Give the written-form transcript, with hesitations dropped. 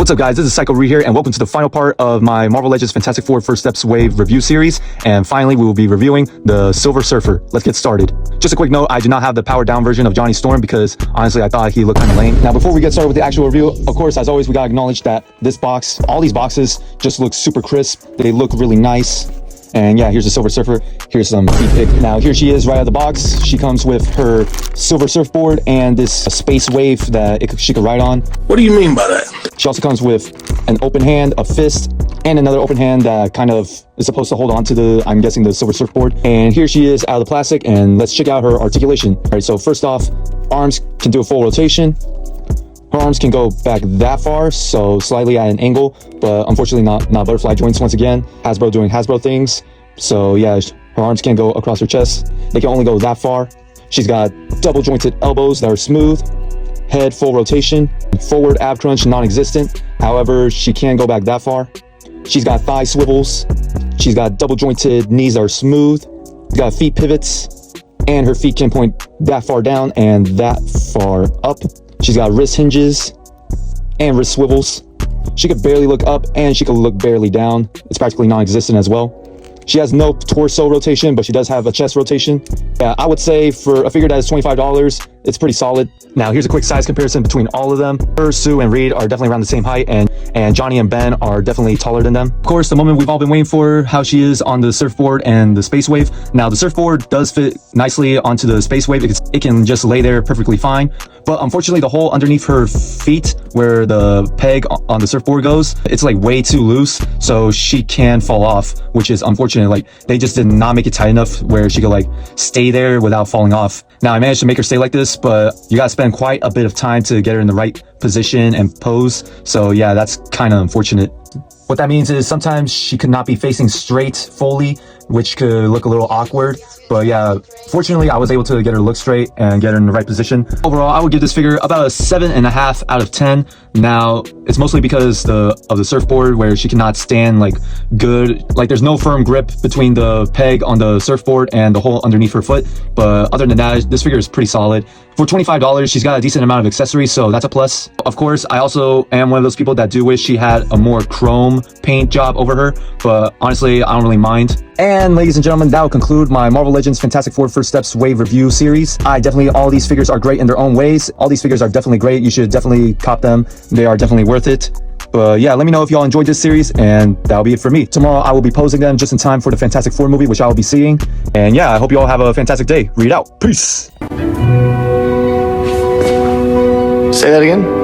What's up guys, this is Psycho Ree here and welcome to the final part of my Marvel Legends Fantastic Four First Steps Wave review series. And finally we will be reviewing the Silver Surfer. Let's get started. Just a quick note, I do not have the powered down version of Johnny Storm because honestly I thought he looked kind of lame. Now before we get started with the actual review, of course as always we gotta acknowledge that this box, all these boxes just look super crisp. They look really nice. And yeah, here's the Silver Surfer. Here's some feet pick. Now here she is right out of the box. She comes with her silver surfboard and this space wave that she could ride on. What do you mean by that? She also comes with an open hand, a fist, and another open hand that kind of is supposed to hold on to the, I'm guessing, the silver surfboard. And here she is out of the plastic, and let's check out her articulation. All right, so first off, arms can do a full rotation. Her arms can go back that far, so slightly at an angle, but unfortunately not butterfly joints once again. Hasbro doing Hasbro things. So yeah, her arms can't go across her chest. They can only go that far. She's got double jointed elbows that are smooth. Head full rotation. Forward ab crunch non-existent. However, she can go back that far. She's got thigh swivels. She's got double jointed knees that are smooth. She's got feet pivots. And her feet can point that far down and that far up. She's got wrist hinges and wrist swivels. She could barely look up and she could look barely down. It's practically non-existent as well. She has no torso rotation, but she does have a chest rotation. Yeah, I would say for a figure that is $25, it's pretty solid. Now, here's a quick size comparison between all of them. Her, Sue, and Reed are definitely around the same height, and Johnny and Ben are definitely taller than them. Of course, the moment we've all been waiting for, how she is on the surfboard and the space wave. Now, the surfboard does fit nicely onto the space wave. It can just lay there perfectly fine. But unfortunately, the hole underneath her feet, where the peg on the surfboard goes, it's like way too loose, so she can fall off, which is unfortunate. Like, they just did not make it tight enough where she could like stay there without falling off. Now, I managed to make her stay like this, but you gotta spend quite a bit of time to get her in the right position and pose. So yeah, that's kind of unfortunate. What that means is sometimes she could not be facing straight fully, which could look a little awkward. But yeah, fortunately, I was able to get her look straight and get her in the right position. Overall, I would give this figure about a 7.5 out of 10. Now, it's mostly because of the surfboard where she cannot stand like good, like there's no firm grip between the peg on the surfboard and the hole underneath her foot. But other than that, this figure is pretty solid. For $25, she's got a decent amount of accessories, so that's a plus. Of course, I also am one of those people that do wish she had a more chrome paint job over her, but honestly, I don't really mind. And ladies and gentlemen, that will conclude my Marvel Legends Fantastic Four First Steps Wave review series. All these figures are great in their own ways. All these figures are definitely great. You should definitely cop them. They are definitely worth it. But yeah, let me know if y'all enjoyed this series, and that'll be it for me. Tomorrow, I will be posing them just in time for the Fantastic Four movie, which I will be seeing. And yeah, I hope you all have a fantastic day. Read out. Peace. Say that again?